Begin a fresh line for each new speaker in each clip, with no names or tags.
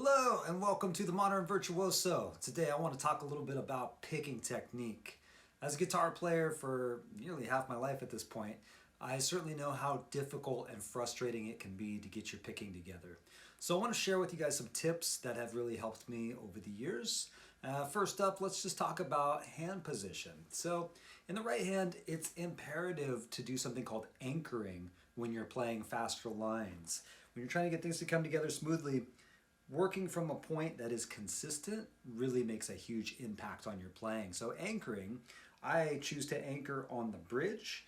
Hello and welcome to the Modern Virtuoso. Today I want to talk a little bit about picking technique. As a guitar player for nearly half my life at this point, I certainly know how difficult and frustrating it can be to get your picking together. So I want to share with you guys some tips that have really helped me over the years. First up, let's just talk about hand position. So in the right hand, it's imperative to do something called anchoring when you're playing faster lines. When you're trying to get things to come together smoothly, working from a point that is consistent really makes a huge impact on your playing. So anchoring, I choose to anchor on the bridge.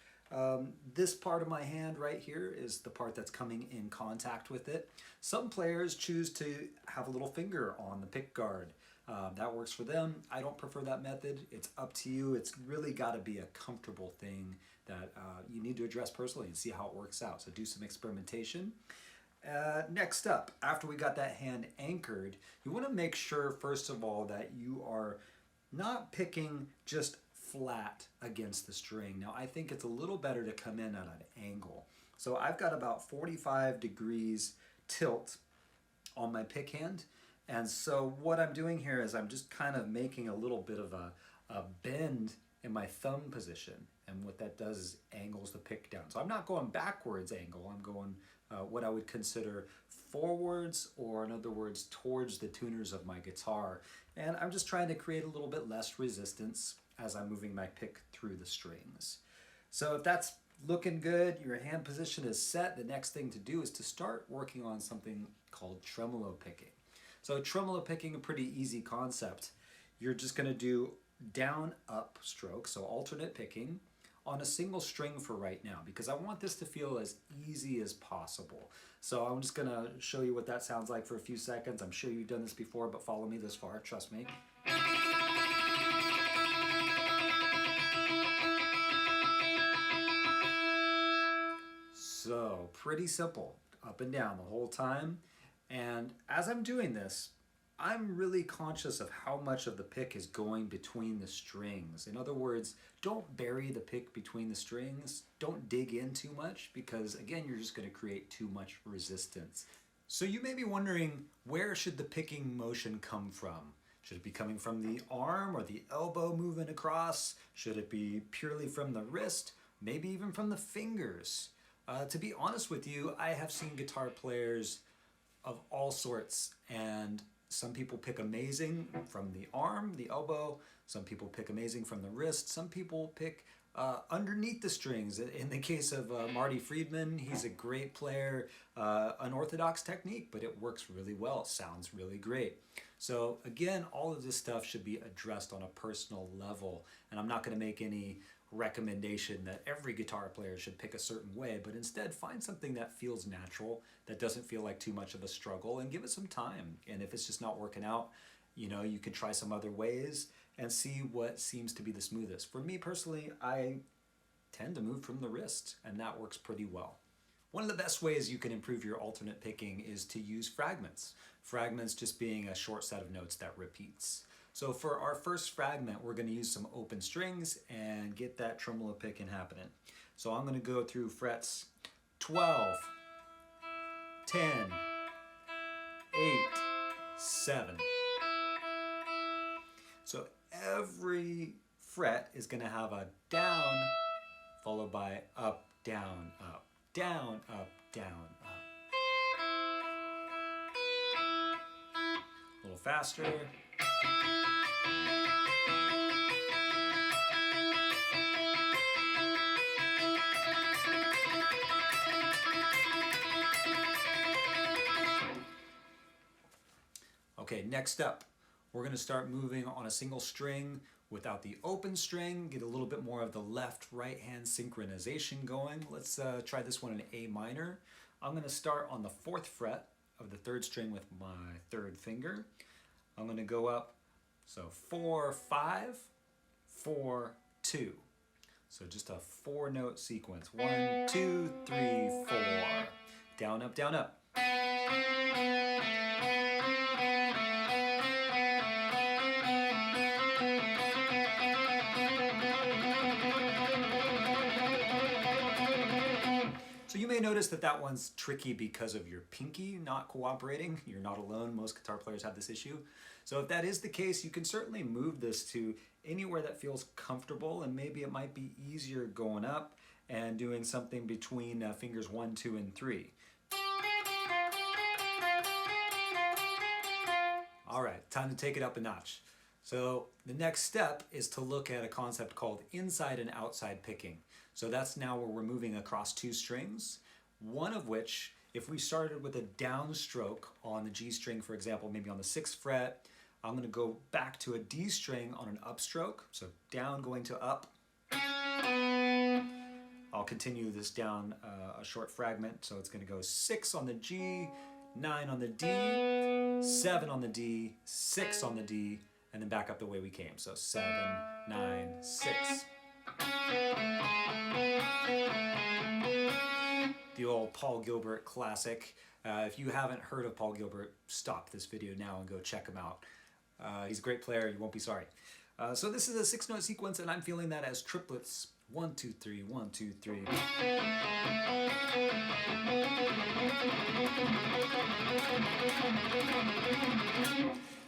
This part of my hand right here is the part that's coming in contact with it. Some players choose to have a little finger on the pick guard. That works for them. I don't prefer that method. It's up to you. It's really got to be a comfortable thing that you need to address personally and see how it works out. So do some experimentation. Next up, after we got that hand anchored, you want to make sure, first of all, that you are not picking just flat against the string. Now, I think it's a little better to come in at an angle. So I've got about 45 degrees tilt on my pick hand. And so what I'm doing here is I'm just kind of making a little bit of a bend in my thumb position. And what that does is angles the pick down. So I'm not going backwards angle, I'm going what I would consider forwards, or in other words, towards the tuners of my guitar. And I'm just trying to create a little bit less resistance as I'm moving my pick through the strings. So if that's looking good, your hand position is set, the next thing to do is to start working on something called tremolo picking. So tremolo picking, a pretty easy concept. You're just gonna do down up stroke, so alternate picking, on a single string for right now, because I want this to feel as easy as possible. So I'm just gonna show you what that sounds like for a few seconds. I'm sure you've done this before, but follow me this far, trust me. So pretty simple, up and down the whole time. And as I'm doing this, I'm really conscious of how much of the pick is going between the strings. In other words, don't bury the pick between the strings. Don't dig in too much, because again, you're just going to create too much resistance. So you may be wondering, where should the picking motion come from? Should it be coming from the arm or the elbow moving across? Should it be purely from the wrist? Maybe even from the fingers? To be honest with you, I have seen guitar players of all sorts, and some people pick amazing from the arm, the elbow. Some people pick amazing from the wrist. Some people pick underneath the strings. In the case of Marty Friedman, he's a great player, unorthodox technique, but it works really well. It sounds really great. So again, all of this stuff should be addressed on a personal level. And I'm not going to make any recommendation that every guitar player should pick a certain way, but instead find something that feels natural, that doesn't feel like too much of a struggle, and give it some time. And if it's just not working out, you can try some other ways and see what seems to be the smoothest. For me personally, I tend to move from the wrist, and that works pretty well. One of the best ways you can improve your alternate picking is to use fragments. Fragments just being a short set of notes that repeats. So for our first fragment, we're going to use some open strings and get that tremolo picking happening. So I'm going to go through frets 12, 10, 8, 7. So every fret is going to have a down followed by up, down, up, down, up, down, up. A little faster. Okay, next up, we're going to start moving on a single string without the open string, get a little bit more of the left-right hand synchronization going. Let's try this one in A minor. I'm going to start on the 4th fret of the 3rd string with my 3rd finger. I'm going to go up, so 4, 5, 4, 2. So just a 4-note sequence. 1, 2, 3, 4. Down, up, down, up. notice that that one's tricky because of your pinky not cooperating. You're not alone. Most guitar players have this issue. So if that is the case, you can certainly move this to anywhere that feels comfortable, and maybe it might be easier going up and doing something between fingers 1, 2, and 3. All right, time to take it up a notch. So the next step is to look at a concept called inside and outside picking. So that's now where we're moving across 2 strings, one of which, if we started with a downstroke on the G string, for example, maybe on the 6th fret, I'm going to go back to a D string on an upstroke, so down going to up. I'll continue this down a short fragment, so it's going to go 6 on the G, 9 on the D, 7 on the D, 6 on the D, and then back up the way we came. So 7, 9, 6. The old Paul Gilbert classic. If you haven't heard of Paul Gilbert, stop this video now and go check him out. He's a great player, you won't be sorry. So this is a 6-note sequence, and I'm feeling that as triplets. 1, 2, 3, 1, 2, 3.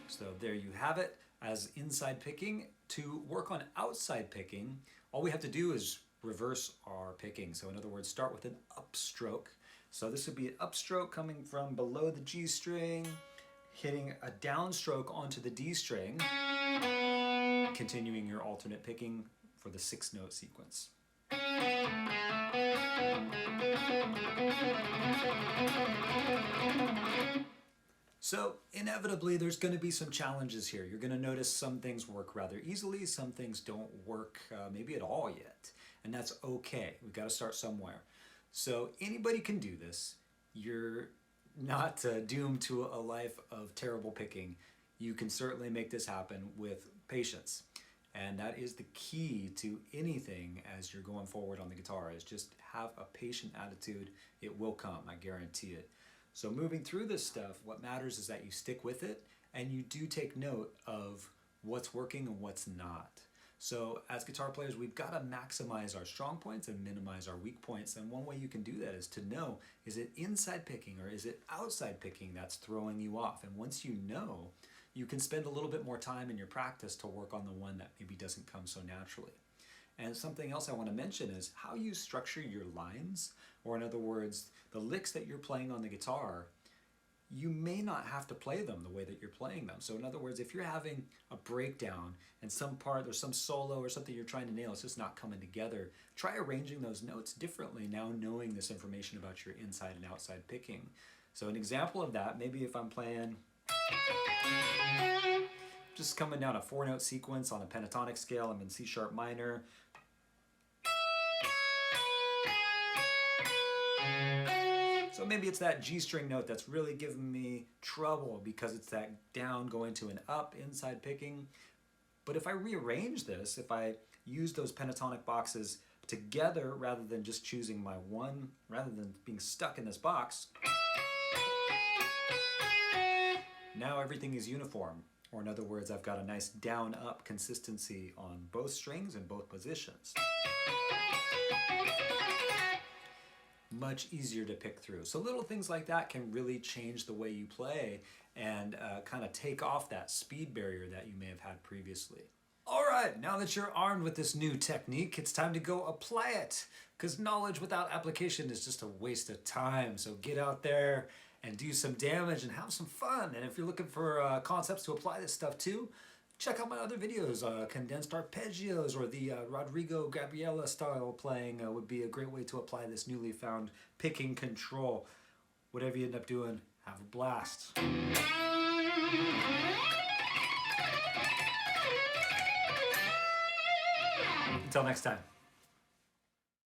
So there you have it as inside picking. To work on outside picking, all we have to do is reverse our picking. So in other words, start with an upstroke. So this would be an upstroke coming from below the G string, hitting a downstroke onto the D string, continuing your alternate picking for the 6-note sequence. So inevitably there's going to be some challenges here. You're going to notice some things work rather easily, some things don't work maybe at all yet, and that's okay. We've got to start somewhere. So anybody can do this. You're not doomed to a life of terrible picking. You can certainly make this happen with patience. And that is the key to anything as you're going forward on the guitar, is just have a patient attitude. It will come, I guarantee it. So moving through this stuff, what matters is that you stick with it and you do take note of what's working and what's not. So as guitar players, we've got to maximize our strong points and minimize our weak points. And one way you can do that is to know, is it inside picking or is it outside picking that's throwing you off? And once you know, you can spend a little bit more time in your practice to work on the one that maybe doesn't come so naturally. And something else I want to mention is how you structure your lines, or in other words, the licks that you're playing on the guitar, you may not have to play them the way that you're playing them. So in other words, if you're having a breakdown and some part or some solo or something you're trying to nail, it's just not coming together, try arranging those notes differently now knowing this information about your inside and outside picking. So an example of that, maybe if I'm playing just coming down a 4-note sequence on a pentatonic scale, I'm in C sharp minor. So maybe it's that G string note that's really giving me trouble because it's that down going to an up inside picking. But if I rearrange this, if I use those pentatonic boxes together rather than just choosing my one, rather than being stuck in this box, now everything is uniform. Or in other words, I've got a nice down-up consistency on both strings in both positions. Much easier to pick through. So little things like that can really change the way you play and kind of take off that speed barrier that you may have had previously. All right, now that you're armed with this new technique, it's time to go apply it, because knowledge without application is just a waste of time. So get out there and do some damage and have some fun. And if you're looking for concepts to apply this stuff to, check out my other videos. Condensed arpeggios or the Rodrigo Gabriela style playing would be a great way to apply this newly found picking control. Whatever you end up doing, have a blast. Until next time.